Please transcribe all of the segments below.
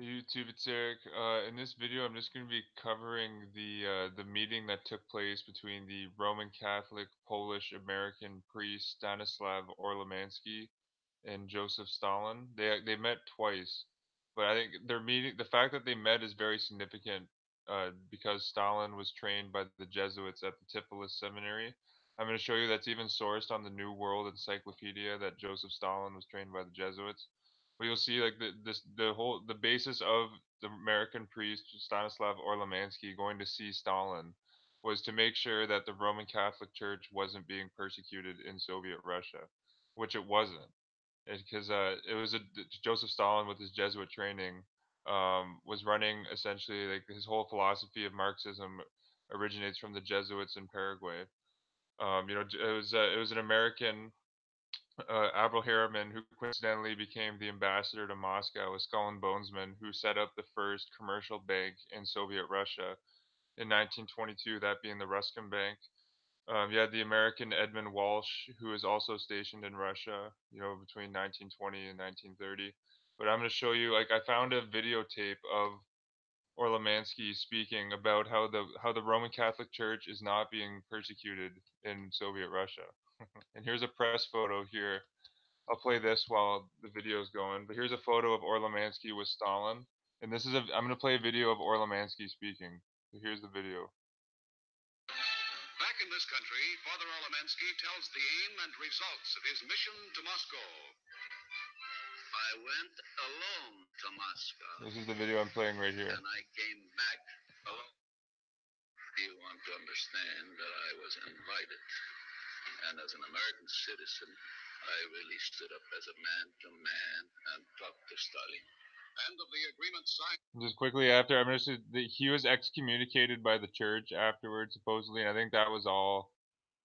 YouTube, it's Eric. In this video, I'm just going to be covering the meeting that took place between the Roman Catholic Polish American priest Stanislav Orlemanski and Joseph Stalin. They met twice, but I think their meeting, the fact that they met is very significant because Stalin was trained by the Jesuits at the Tiflis Seminary. I'm going to show you that's even sourced on the New World Encyclopedia that Joseph Stalin was trained by the Jesuits. But you'll see like the basis of the American priest Stanislav Orlemanski going to see Stalin was to make sure that the Roman Catholic Church wasn't being persecuted in Soviet Russia, which it wasn't, because it was Joseph Stalin with his Jesuit training was running essentially like his whole philosophy of Marxism originates from the Jesuits in Paraguay. It was an American Avril Harriman, who coincidentally became the ambassador to Moscow, a skull and bonesman who set up the first commercial bank in Soviet Russia in 1922, that being the Ruskin Bank. You had the American Edmund Walsh, who was also stationed in Russia, between 1920 and 1930. But I'm going to show you, like, I found a videotape of Orlemansky speaking about how the Roman Catholic Church is not being persecuted in Soviet Russia. And here's a press photo here. I'll play this while the video is going. But here's a photo of Orlemansky with Stalin, and I'm going to play a video of Orlemansky speaking. So here's the video. Back in this country, Father Orlemanski tells the aim and results of his mission to Moscow. I went alone to Moscow. This is the video I'm playing right here. And I came back alone. You want to understand that I was invited. And as an American citizen, I really stood up as a man to man and talked to Stalin. End of the agreement signed. Just quickly after, I'm going to say that he was excommunicated by the church afterwards, supposedly, and I think that was all,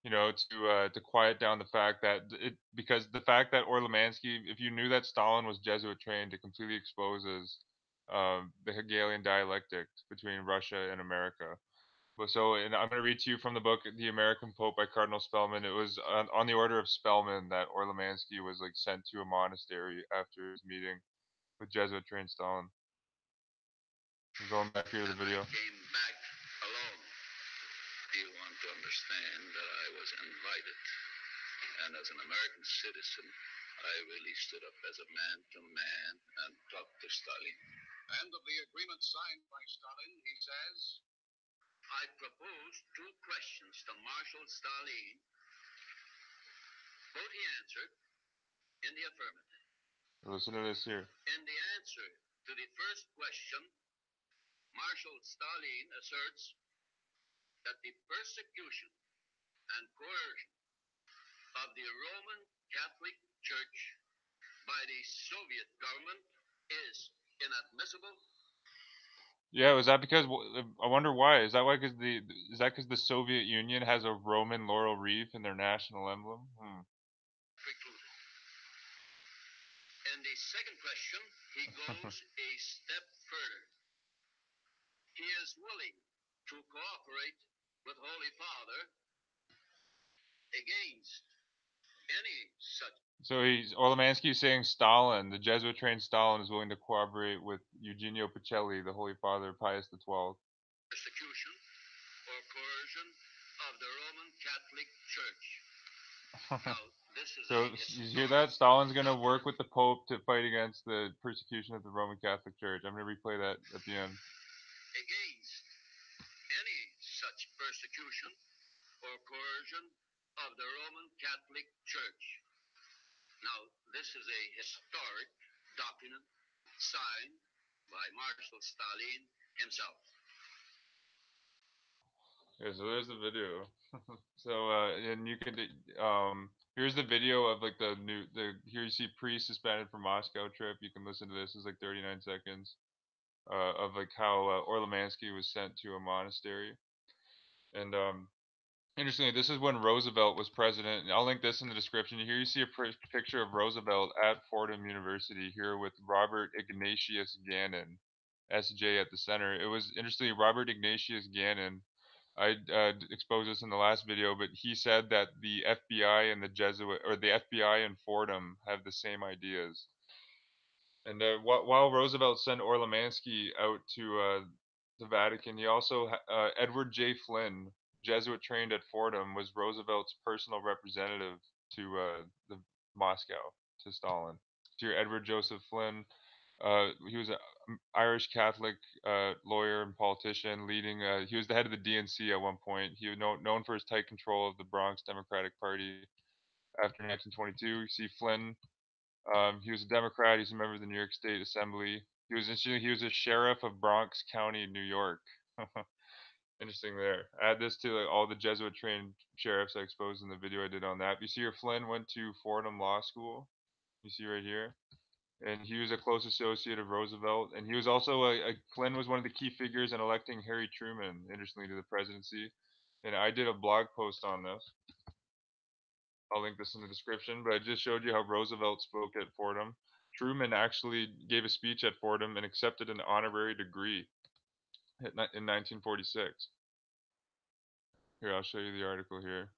to quiet down the fact that because the fact that Orlemansky, if you knew that Stalin was Jesuit trained, it completely exposes the Hegelian dialectic between Russia and America. And I'm going to read to you from the book The American Pope by Cardinal Spellman. It was on the order of Spellman that Orlemansky was like sent to a monastery after his meeting with Jesuit trained Stalin. I'm going back here to the video. I came back alone. You want to understand that I was invited. And as an American citizen, I really stood up as a man to man and talked to Stalin. End of the agreement signed by Stalin, he says, I proposed two questions to Marshal Stalin. Both he answered in the affirmative. Listen to this here. In the answer to the first question, Marshal Stalin asserts that the persecution and coercion of the Roman Catholic Church by the Soviet government is inadmissible. Yeah, was that because I wonder why? Is that why? Because the Soviet Union has a Roman laurel wreath in their national emblem? Precluded. In the second question, he goes a step further. He is willing to cooperate with Holy Father against any such. So Orlemansky is saying Stalin, the Jesuit trained Stalin, is willing to cooperate with Eugenio Pacelli, the Holy Father Pius XII. Persecution or coercion of the Roman Catholic Church. Now, this is So you hear that? Stalin's going to work with the Pope to fight against the persecution of the Roman Catholic Church. I'm going to replay that at the end. Against any such persecution or coercion of the Roman Catholic Church. Now, this is a historic document signed by Marshal Stalin himself. Yeah, so there's the video. And you can here's the video of like here you see pre-suspended from Moscow trip. You can listen to this. It's like 39 seconds of like how Orlemansky was sent to a monastery. And interestingly, this is when Roosevelt was president. I'll link this in the description. Here you see a picture of Roosevelt at Fordham University here with Robert Ignatius Gannon, SJ at the center. It was interestingly Robert Ignatius Gannon. I exposed this in the last video, but he said that the FBI and the FBI and Fordham have the same ideas. And while Roosevelt sent Orlemanski out to the Vatican, he also Edward J. Flynn, Jesuit trained at Fordham, was Roosevelt's personal representative to the Moscow to Stalin. So your Edward Joseph Flynn, he was an Irish Catholic lawyer and politician, leading. He was the head of the DNC at one point. He was known for his tight control of the Bronx Democratic Party. After 1922, you see Flynn. He was a Democrat. He's a member of the New York State Assembly. He was a sheriff of Bronx County, New York. Interesting there. Add this to like, all the Jesuit trained sheriffs I exposed in the video I did on that. You see, here Flynn went to Fordham Law School. You see right here, and he was a close associate of Roosevelt. And he was also Flynn was one of the key figures in electing Harry Truman, interestingly, to the presidency. And I did a blog post on this. I'll link this in the description, but I just showed you how Roosevelt spoke at Fordham. Truman actually gave a speech at Fordham and accepted an honorary degree in 1946. Here, I'll show you the article here.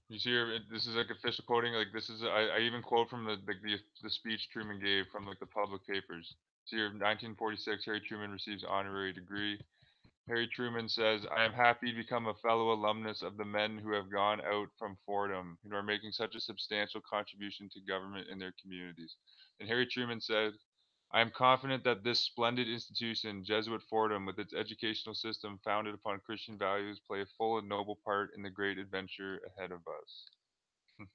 You see here, this is like official quoting. Like this is, I even quote from the speech Truman gave from like the public papers. See here, 1946, Harry Truman receives honorary degree. Harry Truman says, I am happy to become a fellow alumnus of the men who have gone out from Fordham and are making such a substantial contribution to government in their communities. And Harry Truman said, I am confident that this splendid institution, Jesuit Fordham, with its educational system founded upon Christian values, play a full and noble part in the great adventure ahead of us.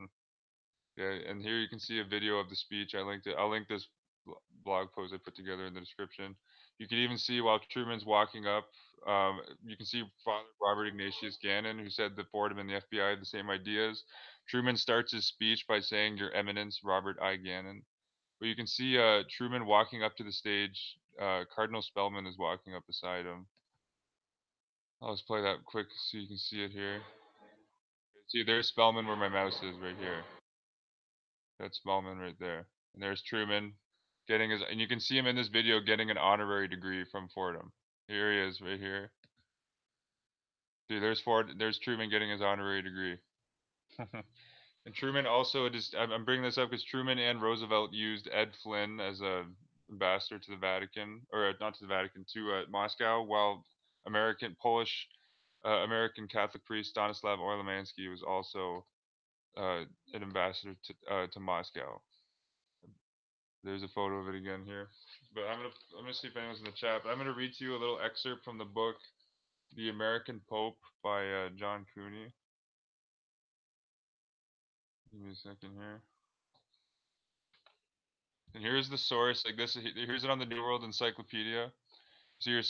Yeah, and here you can see a video of the speech. I linked it. I'll link this blog post I put together in the description. You can even see while Truman's walking up, you can see Father Robert Ignatius Gannon, who said that Fordham and the FBI had the same ideas. Truman starts his speech by saying, Your Eminence, Robert I. Gannon. But you can see Truman walking up to the stage. Cardinal Spellman is walking up beside him. I'll just play that quick so you can see it here. See, there's Spellman where my mouse is right here. That's Spellman right there. And there's Truman getting his, and you can see him in this video getting an honorary degree from Fordham. Here he is, right here. Dude, there's Truman getting his honorary degree. And Truman also just, I'm bringing this up because Truman and Roosevelt used Ed Flynn as a ambassador to the Vatican, or not to the Vatican, to Moscow, while American Catholic priest Stanislav Orlemanski was also an ambassador to Moscow. There's a photo of it again here. But I'm gonna see if anyone's in the chat. But I'm gonna read to you a little excerpt from the book The American Pope by John Cooney. Give me a second here. And here's the source. Like this, here's it on the New World Encyclopedia. So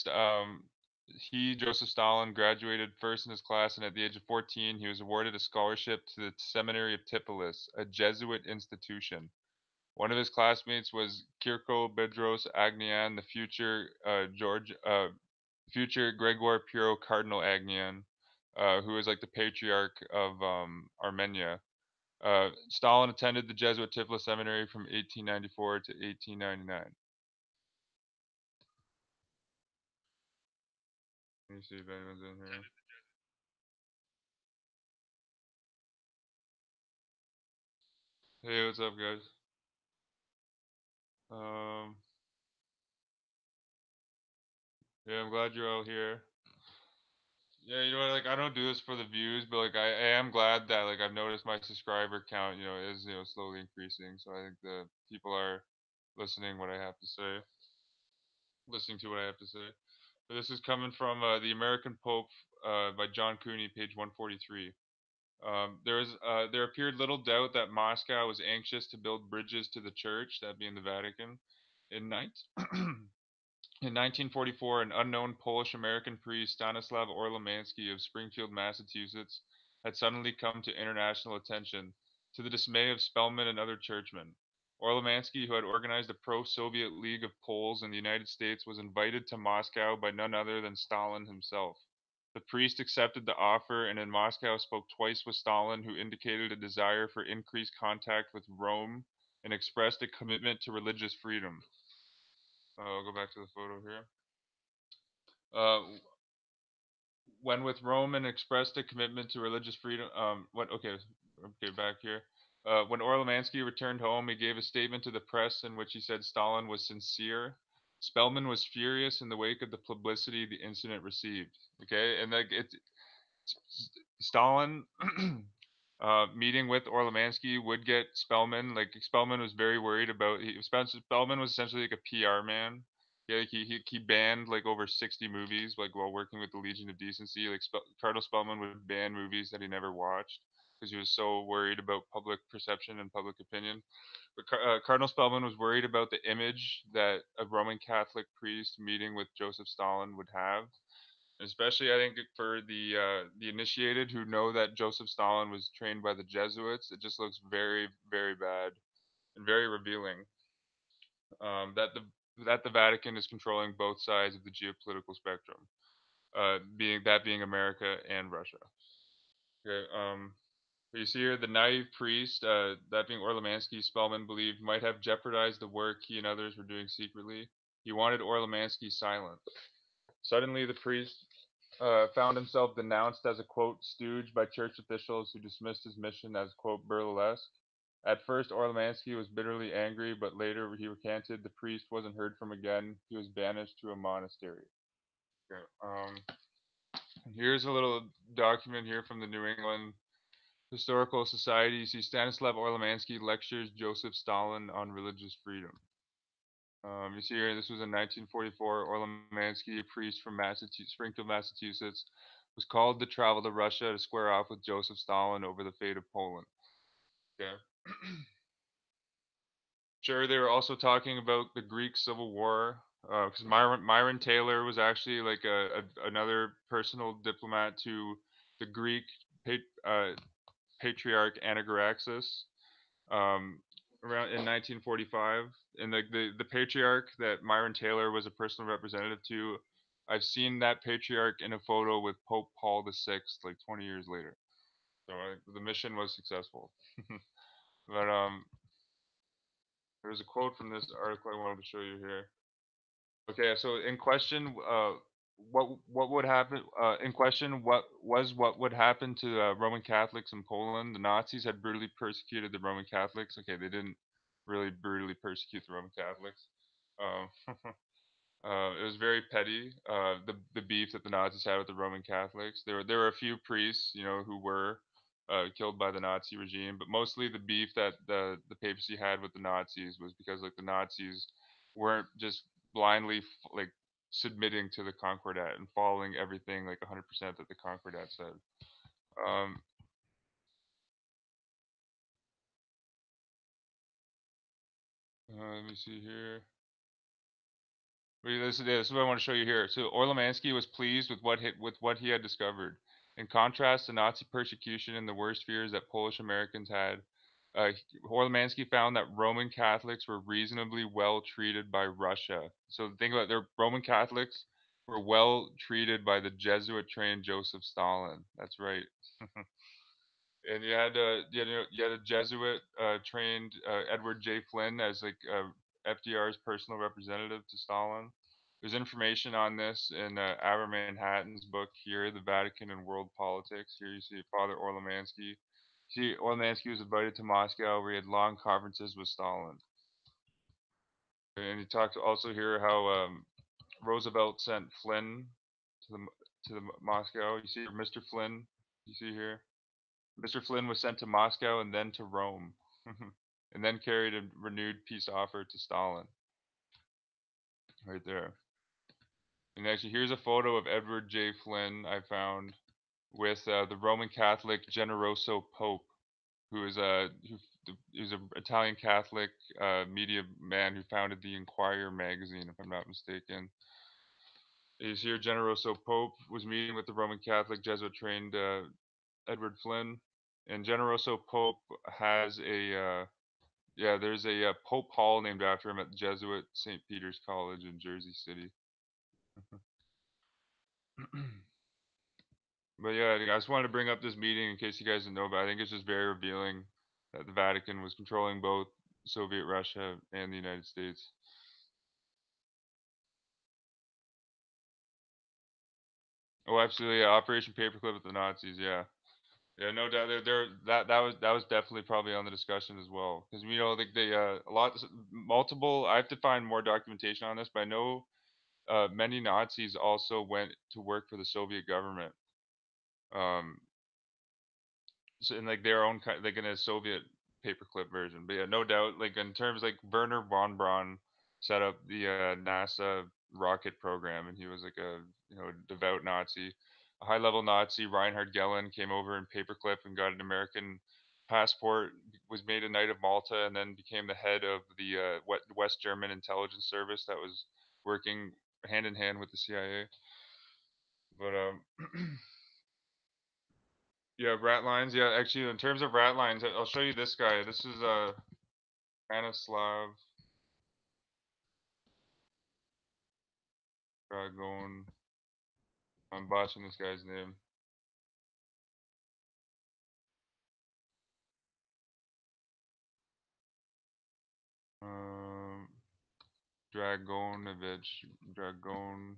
Joseph Stalin, graduated first in his class, and at the age of 14, he was awarded a scholarship to the Seminary of Tipolis, a Jesuit institution. One of his classmates was Kirko Bedros Agnian, the future Gregor Piro Cardinal Agnian, who was like the patriarch of Armenia. Stalin attended the Jesuit Tiflis Seminary from 1894 to 1899. Let me see if anyone's in here. Hey, what's up, guys? Um, yeah, I'm glad you're all here. Yeah, you know what? Like, I don't do this for the views, but like, I am glad that like I've noticed my subscriber count, is slowly increasing. So I think the people are listening to what I have to say. But this is coming from The American Pope by John Cooney, page 143. There appeared little doubt that Moscow was anxious to build bridges to the church, that being the Vatican. In 1944, an unknown Polish-American priest, Stanislav Orlemanski of Springfield, Massachusetts, had suddenly come to international attention, to the dismay of Spellman and other churchmen. Orlemanski, who had organized a pro-Soviet League of Poles in the United States, was invited to Moscow by none other than Stalin himself. The priest accepted the offer and in Moscow spoke twice with Stalin, who indicated a desire for increased contact with Rome and expressed a commitment to religious freedom. I'll go back to the photo here. Uh, when with Rome and expressed a commitment to religious freedom. Okay, back here. When Orlemansky returned home, he gave a statement to the press in which he said Stalin was sincere. Spellman was furious in the wake of the publicity the incident received. Okay, and like Stalin meeting with Orlemansky would get Spellman. Like Spellman was very worried about. Spellman was essentially like a PR man. Yeah, like he banned like over 60 movies like while working with the Legion of Decency. Like Cardinal Spellman would ban movies that he never watched because he was so worried about public perception and public opinion. But Cardinal Spellman was worried about the image that a Roman Catholic priest meeting with Joseph Stalin would have, especially I think for the initiated who know that Joseph Stalin was trained by the Jesuits. It just looks very very bad and very revealing that the Vatican is controlling both sides of the geopolitical spectrum, being America and Russia. Okay, you see here the naive priest, that being Orlemansky, Spellman believed might have jeopardized the work he and others were doing secretly. He wanted Orlemansky silent. Suddenly, the priest found himself denounced as a quote stooge by church officials who dismissed his mission as quote burlesque. At first, Orlemansky was bitterly angry, but later he recanted. The priest wasn't heard from again. He was banished to a monastery. Okay, here's a little document here from the New England Historical Society. You see Stanislav Orlemansky lectures Joseph Stalin on religious freedom. You see here, this was in 1944. Orlemansky, a priest from Springfield, Massachusetts, was called to travel to Russia to square off with Joseph Stalin over the fate of Poland. Okay. Sure, they were also talking about the Greek Civil War, because Myron Taylor was actually like another personal diplomat to the Greek patriarch Anaxagoras, um, around in 1945, and the patriarch that Myron Taylor was a personal representative to. I've seen that patriarch in a photo with Pope Paul VI, like 20 years later. So the mission was successful. But there's a quote from this article I wanted to show you here. Okay, so in question, what would happen? In question, what would happen to Roman Catholics in Poland? The Nazis had brutally persecuted the Roman Catholics. Okay, they didn't really brutally persecute the Roman Catholics. Um, it was very petty. The beef that the Nazis had with the Roman Catholics. There were a few priests, who were killed by the Nazi regime, but mostly the beef that the papacy had with the Nazis was because like the Nazis weren't just blindly like submitting to the Concordat and following everything like 100% that the Concordat said. Um, let me see here. Wait, this is what I want to show you here. So Orlemansky was pleased with what he had discovered. In contrast to Nazi persecution and the worst fears that Polish Americans had, Orlemansky found that Roman Catholics were reasonably well treated by Russia. So think about it, their Roman Catholics were well treated by the Jesuit-trained Joseph Stalin. That's right. And you had a Jesuit trained Edward J. Flynn as like FDR's personal representative to Stalin. There's information on this in Ira Manhattan's book here, The Vatican and World Politics. Here you see Father Orlemansky. See, Orlemansky was invited to Moscow where he had long conferences with Stalin. And he talked also here how Roosevelt sent Flynn to the Moscow. You see Mr. Flynn. You see here. Mr. Flynn was sent to Moscow and then to Rome, and then carried a renewed peace offer to Stalin. Right there. And actually, here's a photo of Edward J. Flynn I found with the Roman Catholic Generoso Pope, who's an Italian Catholic media man who founded the Inquirer magazine, if I'm not mistaken. He's here. Generoso Pope was meeting with the Roman Catholic Jesuit trained Edward Flynn, and Generoso Pope has there's a Pope Hall named after him at the Jesuit St. Peter's College in Jersey City. But yeah, I just wanted to bring up this meeting in case you guys didn't know, but I think it's just very revealing that the Vatican was controlling both Soviet Russia and the United States. Oh, absolutely, yeah. Operation Paperclip with the Nazis, yeah. Yeah, no doubt. That was definitely probably on the discussion as well, because we know like they a lot multiple. I have to find more documentation on this, but I know many Nazis also went to work for the Soviet government. Um, so in like their own kind, like in a Soviet paperclip version. But yeah, no doubt, like in terms like Werner von Braun set up the NASA rocket program, and he was like a devout Nazi, a high level Nazi. Reinhard Gehlen came over in paperclip and got an American passport, was made a Knight of Malta, and then became the head of the West German intelligence service that was working hand in hand with the CIA. But yeah, rat lines. Yeah, actually, in terms of rat lines, I'll show you this guy. This is Stanislav Dragon. I'm botching this guy's name. Um, Dragonovich. Dragon.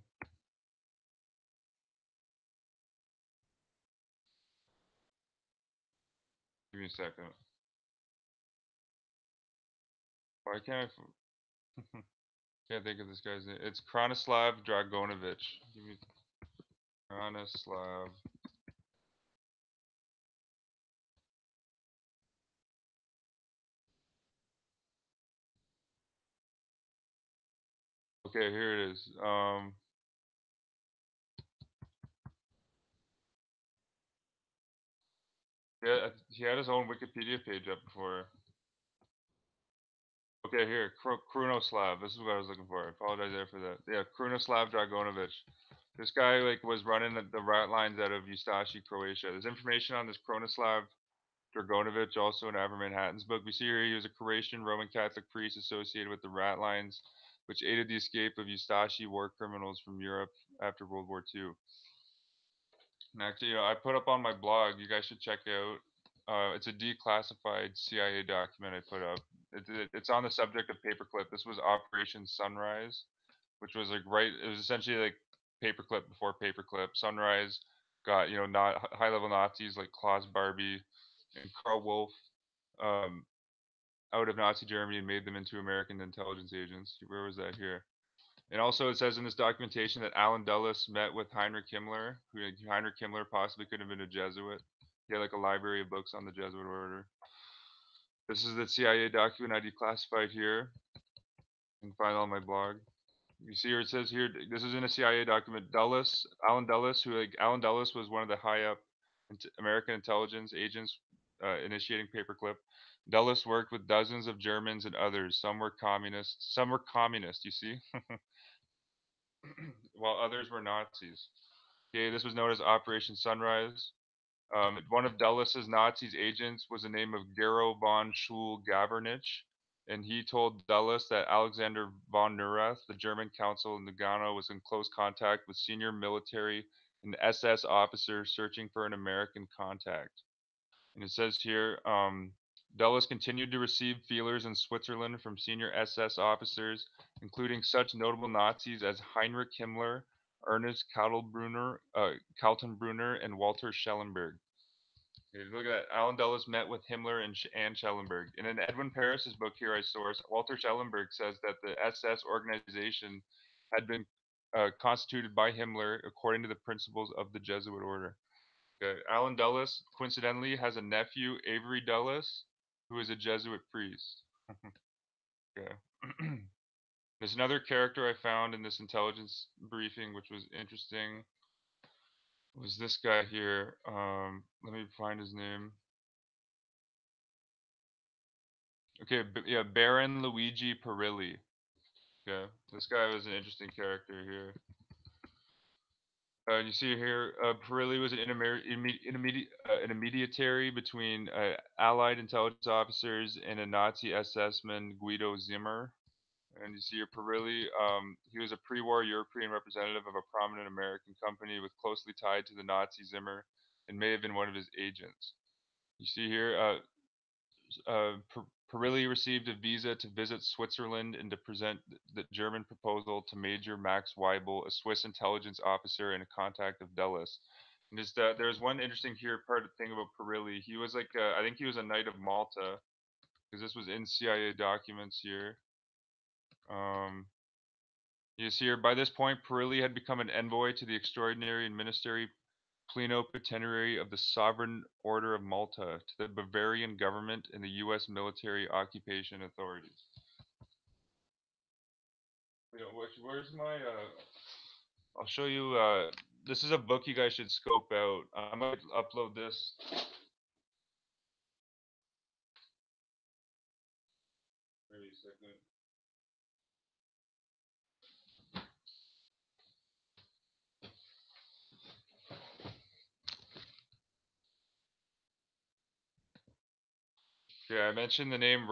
Give me a second. Why can't can't think of this guy's name? It's Kronislav Dragonovich. Give me Kronislav. Okay, here it is. Yeah, he had his own Wikipedia page up before. Okay, here, Krunoslav. This is what I was looking for. I apologize there for that. Yeah, Krunoslav Dragonovich. This guy like was running the rat lines out of Ustashi, Croatia. There's information on this Krunoslav Dragonovich also in Aver Manhattan's book. We see here he was a Croatian Roman Catholic priest associated with the rat lines, which aided the escape of Ustashi war criminals from Europe after World War II. And actually, I put up on my blog. You guys should check out. It's a declassified CIA document I put up. It's on the subject of paperclip. This was Operation Sunrise, which was like right. It was essentially like paperclip before paperclip. Sunrise got not high level Nazis like Klaus Barbie and Karl Wolf um, out of Nazi Germany and made them into American intelligence agents. Where was that here? And also, it says in this documentation that Alan Dulles met with Heinrich Himmler, who Heinrich Himmler possibly could have been a Jesuit. He had like a library of books on the Jesuit order. This is the CIA document I declassified here. You can find it on my blog. You see here it says here this is in a CIA document. Dulles, Alan Dulles, Alan Dulles was one of the high up American intelligence agents initiating paperclip. Dulles worked with dozens of Germans and others. Some were communists. Some were communist. You see, while others were Nazis. Okay, this was known as Operation Sunrise. One of Dulles's Nazi agents was the name of Gero von Schul-Gabernich, and he told Dulles that Alexander von Neurath, the German consul in Nagano, was in close contact with senior military and SS officers searching for an American contact. And it says here, Dulles continued to receive feelers in Switzerland from senior SS officers, including such notable Nazis as Heinrich Himmler, Ernest Kaltenbrunner, and Walter Schellenberg. Okay, look at that. Alan Dulles met with Himmler and Schellenberg. And in Edwin Paris's book here I source, Walter Schellenberg says that the SS organization had been constituted by Himmler according to the principles of the Jesuit order. Okay. Alan Dulles, coincidentally, has a nephew, Avery Dulles, who is a Jesuit priest. Okay. There's another character I found in this intelligence briefing, which was interesting. Was this guy here? Let me find his name. Okay, yeah, Baron Luigi Perilli. Okay, this guy was an interesting character here. You see here, Perilli was an intermediary between Allied intelligence officers and a Nazi SS man, Guido Zimmer. And you see here, Perilli, he was a pre-war European representative of a prominent American company with closely tied to the Nazi Zimmer and may have been one of his agents. You see here, Perilli received a visa to visit Switzerland and to present the German proposal to Major Max Weibel, a Swiss intelligence officer and a contact of Dulles. And just there's one interesting here part of thing about Perilli. He was like I think he was a Knight of Malta because this was in CIA documents here. You see here, by this point, Perilli had become an envoy to the extraordinary and ministry plenipotentiary of the Sovereign Order of Malta to the Bavarian government and the U.S. military occupation authorities. Where's my? I'll show you. This is a book you guys should scope out. I might upload this. Wait a second. Yeah, I mentioned the name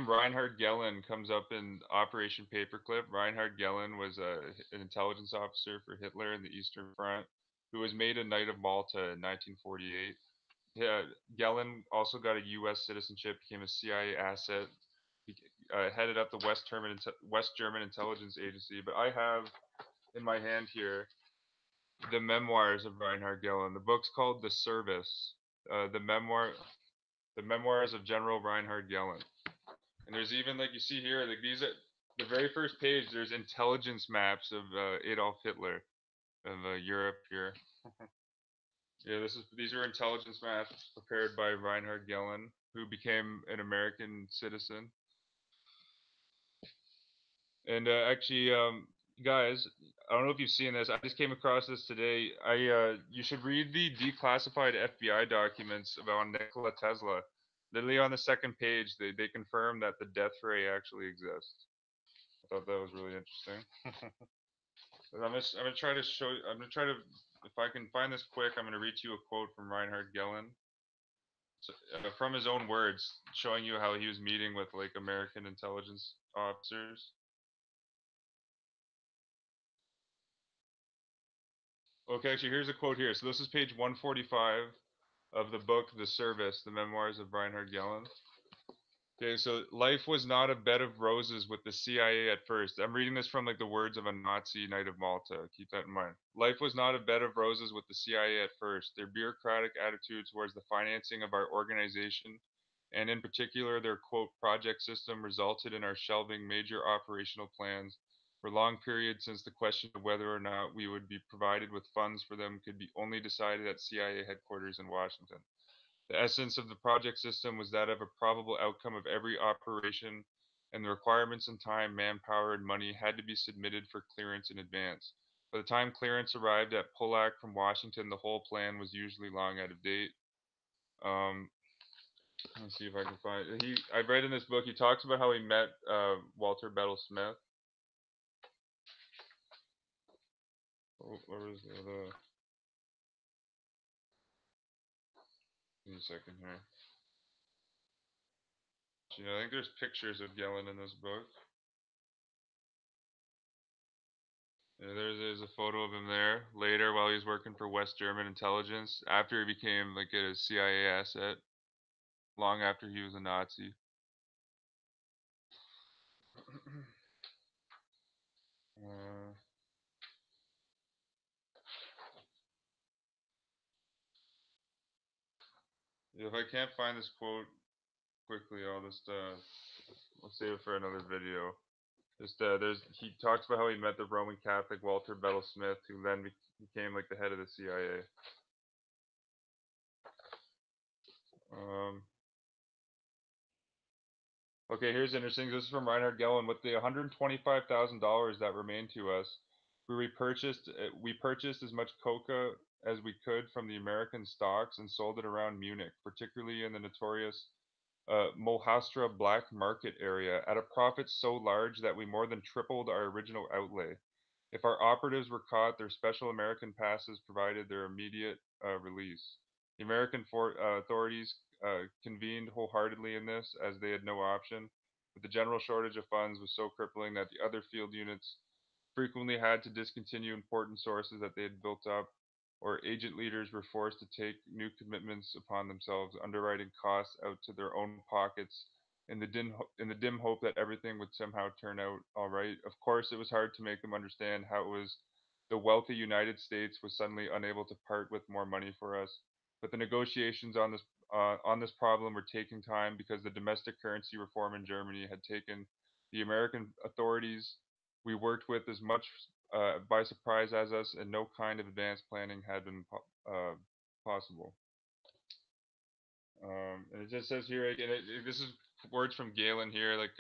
Reinhard Gehlen comes up in Operation Paperclip. Reinhard Gehlen was an intelligence officer for Hitler in the Eastern Front, who was made a Knight of Malta in 1948. Yeah, Gehlen also got a U.S. citizenship, became a CIA asset, headed up the West German Intelligence Agency. But I have in my hand here the memoirs of Reinhard Gehlen. The book's called The Service. The memoirs of General Reinhard Gehlen. And there's even like you see here, like these are the very first page. There's intelligence maps of Adolf Hitler of Europe here. Yeah, these are intelligence maps prepared by Reinhard Gehlen, who became an American citizen. And actually, guys, I don't know if you've seen this. I just came across this today. You should read the declassified FBI documents about Nikola Tesla. Literally on the second page, they confirm that the death ray actually exists. I thought that was really interesting. I'm gonna try to show. I'm gonna try to, if I can find this quick, I'm gonna read you a quote from Reinhard Gehlen, so, from his own words, showing you how he was meeting with like American intelligence officers. Okay, actually, here's a quote here. So this is page 145 of the book The Service, the memoirs of Reinhard Gehlen. Okay, so life was not a bed of roses with the CIA at first. I'm reading this from like the words of a Nazi Knight of Malta. Keep that in mind. Life was not a bed of roses with the CIA at first. Their bureaucratic attitude towards the financing of our organization, and in particular their quote project system, resulted in our shelving major operational plans for long periods, since the question of whether or not we would be provided with funds for them could be only decided at CIA headquarters in Washington. The essence of the project system was that of a probable outcome of every operation, and the requirements in time, manpower, and money had to be submitted for clearance in advance. By the time clearance arrived at Polack from Washington, the whole plan was usually long out of date. Um, let's see if I can find. I read in this book. He talks about how he met Walter Battle Smith. Where was the? Give me a second here. I think there's pictures of Yellen in this book. Yeah, there's a photo of him there later while he was working for West German intelligence after he became like a CIA asset, long after he was a Nazi. uh, if I can't find this quote quickly, I'll save it for another video. Just he talks about how he met the Roman Catholic Walter Battle Smith, who then became like the head of the CIA. Um, Okay, here's interesting. This is from Reinhard Gehlen. With the $125,000 that remained to us, we purchased as much coca as we could from the American stocks and sold it around Munich, particularly in the notorious Mohastra black market area, at a profit so large that we more than tripled our original outlay. If our operatives were caught, their special American passes provided their immediate release. The American authorities convened wholeheartedly in this, as they had no option, but the general shortage of funds was so crippling that the other field units frequently had to discontinue important sources that they had built up, or agent leaders were forced to take new commitments upon themselves, underwriting costs out to their own pockets in the dim hope that everything would somehow turn out all right. Of course, it was hard to make them understand how it was The wealthy United States was suddenly unable to part with more money for us. But the negotiations on this problem were taking time because the domestic currency reform in Germany had taken the American authorities we worked with as much by surprise as us, and no kind of advanced planning had been possible. And it just says here again, this is words from Galen here, like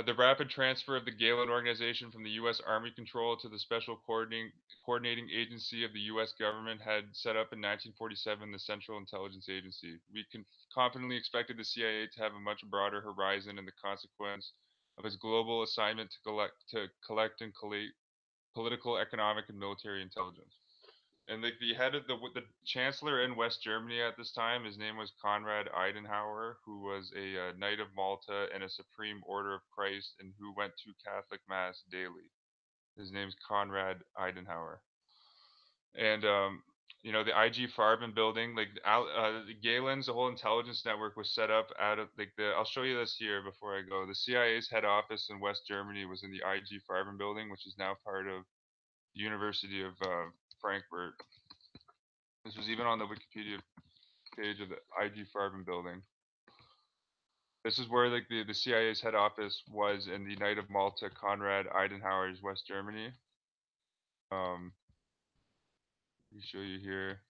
the rapid transfer of the Galen organization from the U.S. Army control to the Special Coordinating Agency of the U.S. government had set up in 1947 the Central Intelligence Agency. We confidently expected the CIA to have a much broader horizon in the consequence of its global assignment to collect and collate political, economic, and military intelligence. And the head of the chancellor in West Germany at this time, his name was Konrad Adenauer, who was a Knight of Malta and a Supreme Order of Christ, and who went to Catholic Mass daily. His name's Konrad Adenauer. And the IG Farben building, like Galen's, the whole intelligence network was set up out of like the. I'll show you this here before I go. The CIA's head office in West Germany was in the IG Farben building, which is now part of the University of Frankfurt. This was even on the Wikipedia page of the IG Farben building. This is where like the CIA's head office was in the Knight of Malta, Konrad Adenauer's West Germany. Let me show you here.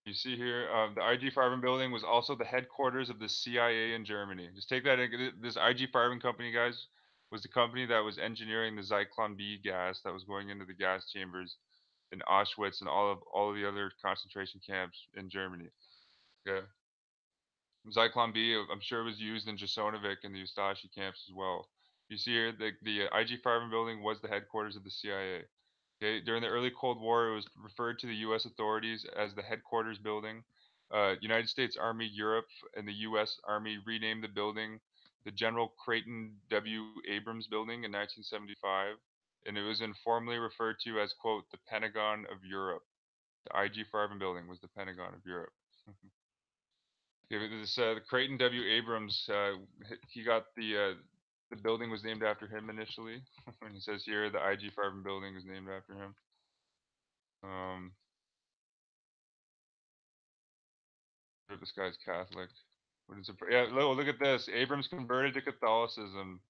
You see here, the IG Farben building was also the headquarters of the CIA in Germany. Just take that in. This IG Farben company, guys, was the company that was engineering the Zyklon B gas that was going into the gas chambers in Auschwitz and all of the other concentration camps in Germany. Okay. Zyklon B, I'm sure it was used in Jasenovac and the Ustashi camps as well. You see here, the IG Farben building was the headquarters of the CIA. Okay, during the early Cold War, it was referred to the U.S. authorities as the headquarters building. United States Army Europe and the U.S. Army renamed the building the General Creighton W. Abrams Building in 1975, and it was informally referred to as, quote, the Pentagon of Europe. The IG Farben building was the Pentagon of Europe. Yeah, but this Creighton W. Abrams, he got the building was named after him initially, and it says here the IG Farben building is named after him. Um, this guy's Catholic. What is it? Yeah, look at this. Abrams converted to Catholicism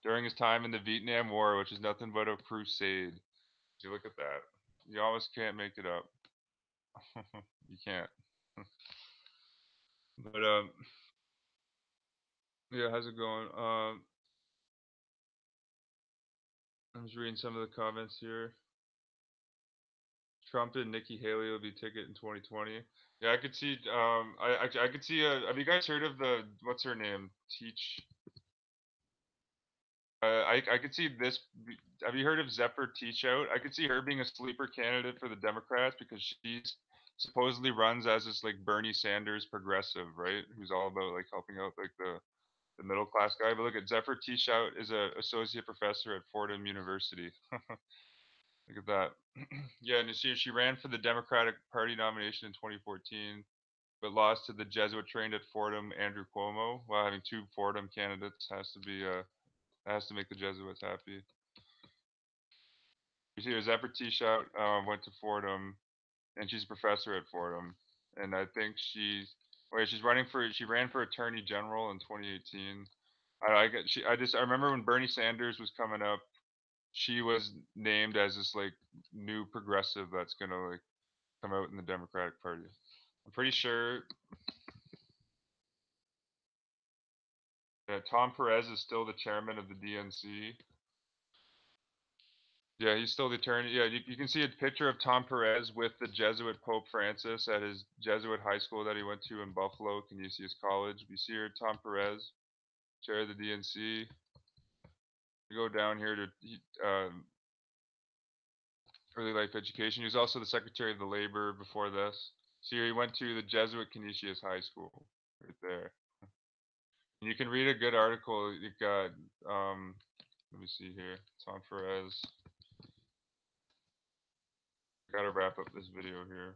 during his time in the Vietnam War, which is nothing but a crusade. You look at that. You almost can't make it up. You can't. But yeah, how's it going? I'm just reading some of the comments here. Trump and Nikki Haley will be ticket in 2020. Yeah, I could see. I could see. Have you guys heard of the what's her name? Teach. I could see this. Have you heard of Zephyr Teachout? I could see her being a sleeper candidate for the Democrats because she's supposedly runs as this like Bernie Sanders progressive, right? Who's all about like helping out like the middle class guy. But look at Zephyr Teachout is a associate professor at Fordham University. Look at that. Yeah, and she ran for the Democratic Party nomination in 2014, but lost to the Jesuit trained at Fordham Andrew Cuomo. Well, having two Fordham candidates has to make the Jesuits happy. You see, Zephyr Teachout went to Fordham, and she's a professor at Fordham, and I think she ran for Attorney General in 2018. I remember when Bernie Sanders was coming up, she was named as this like new progressive that's gonna like come out in the Democratic Party. I'm pretty sure that Tom Perez is still the chairman of the DNC. Yeah, he's still the attorney. Yeah, you can see a picture of Tom Perez with the Jesuit Pope Francis at his Jesuit high school that he went to in Buffalo. Can you see his college? You see here, Tom Perez, chair of the DNC. You go down here to early life education. He was also the secretary of the labor before this. See here, he went to the Jesuit Canisius High School, right there. And you can read a good article. You got, let me see here, Tom Perez. I gotta wrap up this video here.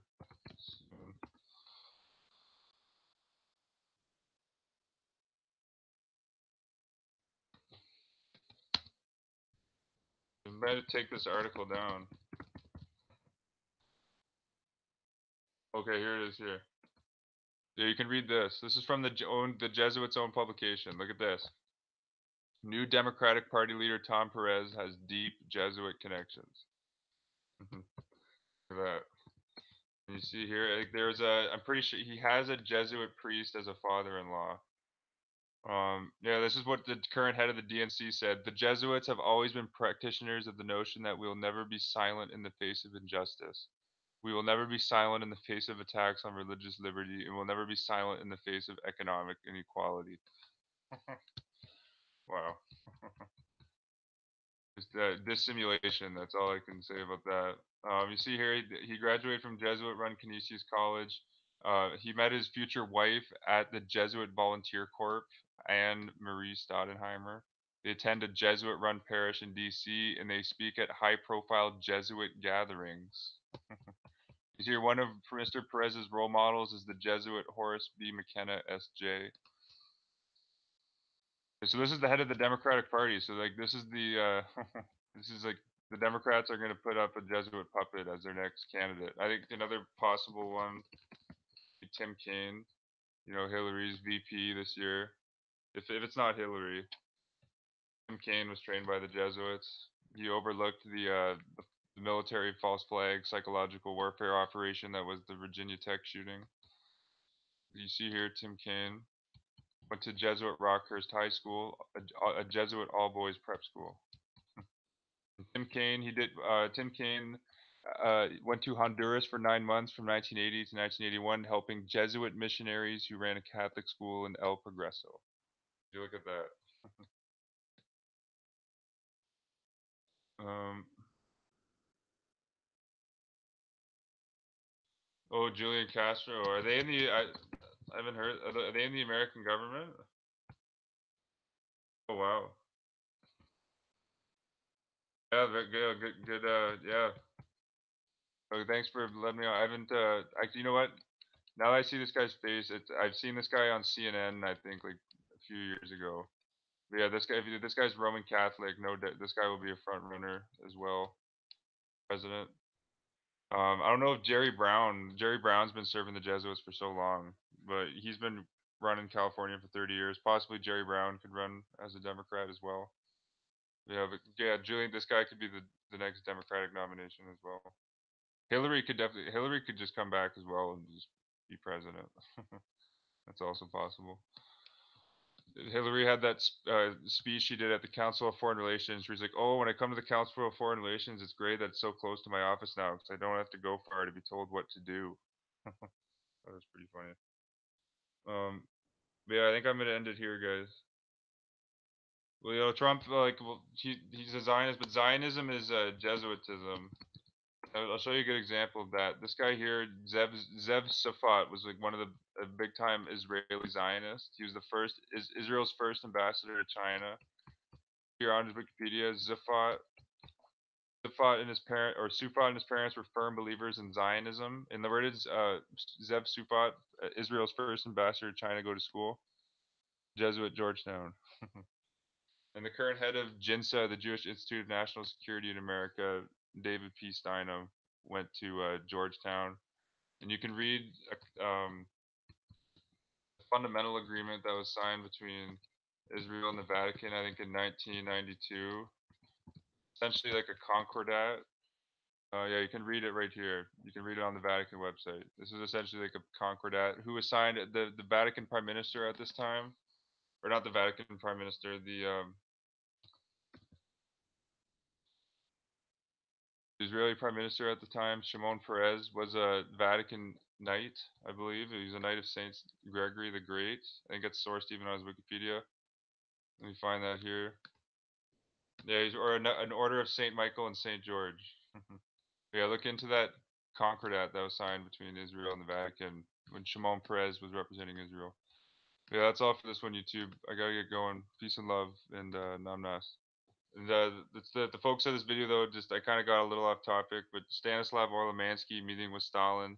I had to take this article down. Okay, here it is. Here. Yeah, you can read this. This is from the Jesuits' own publication. Look at this. New Democratic Party leader Tom Perez has deep Jesuit connections. Look at that. And you see here, like, I'm pretty sure he has a Jesuit priest as a father-in-law. Yeah, this is what the current head of the DNC said. The Jesuits have always been practitioners of the notion that we will never be silent in the face of injustice. We will never be silent in the face of attacks on religious liberty, and we'll never be silent in the face of economic inequality. Wow. Just dissimulation. That's all I can say about that. You see here, he graduated from Jesuit-run Canisius College. He met his future wife at the Jesuit Volunteer Corps, Anne Marie Stadenheimer. They attend a Jesuit-run parish in D.C. and they speak at high-profile Jesuit gatherings. You see here, one of Mr. Perez's role models is the Jesuit Horace B. McKenna, S.J. So this is the head of the Democratic Party. So like this is the this is like the Democrats are going to put up a Jesuit puppet as their next candidate. I think another possible one would be Tim Kaine. You know, Hillary's VP this year. If it's not Hillary, Tim Kaine was trained by the Jesuits. He overlooked the military false flag psychological warfare operation that was the Virginia Tech shooting. You see here Tim Kaine went to Jesuit Rockhurst High School, a Jesuit all boys prep school. Tim Kaine, Tim Kaine went to Honduras for 9 months from 1980 to 1981, helping Jesuit missionaries who ran a Catholic school in El Progreso. You look at that. Um, oh, Julian Castro. Are they in the? I haven't heard. Are they in the American government? Oh wow. Yeah, good, good, good. Yeah. Oh, thanks for letting me know. I haven't. You know what? Now that I see this guy's face, I've seen this guy on CNN. I think like a few years ago. But yeah, this guy. This guy's Roman Catholic. No, this guy will be a front runner as well. President. I don't know if Jerry Brown. Jerry Brown's been serving the Jesuits for so long, but he's been running California for 30 years. Possibly Jerry Brown could run as a Democrat as well. Yeah, but yeah, Julian. This guy could be the next Democratic nomination as well. Hillary could just come back as well and just be president. That's also possible. Hillary had that speech she did at the Council of Foreign Relations. Where he's like, "Oh, when I come to the Council of Foreign Relations, it's great that it's so close to my office now because I don't have to go far to be told what to do." That was pretty funny. But yeah, I think I'm gonna end it here, guys. Well, you know, Trump, he's a Zionist, but Zionism is Jesuitism. I'll show you a good example of that. This guy here, Zev Safat, was like one of the big time Israeli Zionists. He was Israel's first ambassador to China. Here on his Wikipedia, Safat and his Sufat and his parents were firm believers in Zionism. And where did Zev Sufat, Israel's first ambassador to China, go to school? Jesuit Georgetown. And the current head of JINSA, the Jewish Institute of National Security in America, David P. Steinem, went to Georgetown. And you can read a fundamental agreement that was signed between Israel and the Vatican, I think in 1992. Essentially like a concordat. Yeah, you can read it right here. You can read it on the Vatican website. This is essentially like a concordat. Who was signed? The Vatican Prime Minister at this time, or not the Vatican Prime Minister, the Israeli Prime Minister at the time, Shimon Peres, was a Vatican knight, I believe. He was a knight of Saint Gregory the Great. I think it's sourced even on his Wikipedia. Let me find that here. Yeah, or an order of Saint Michael and Saint George. Yeah, look into that concordat that was signed between Israel and the Vatican when Shimon Peres was representing Israel. Yeah, that's all for this one, YouTube. I gotta get going. Peace and love, and namnas. And the folks of this video, though, just I kind of got a little off topic, but Stanislav Orlemanski meeting with Stalin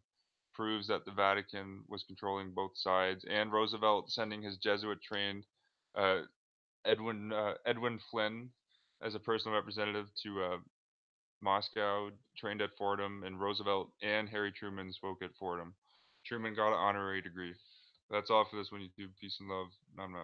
proves that the Vatican was controlling both sides, and Roosevelt sending his Jesuit-trained uh, Edwin Flynn as a personal representative to Moscow, trained at Fordham, and Roosevelt and Harry Truman spoke at Fordham. Truman got an honorary degree. That's all for this one, YouTube. Peace and love. Nam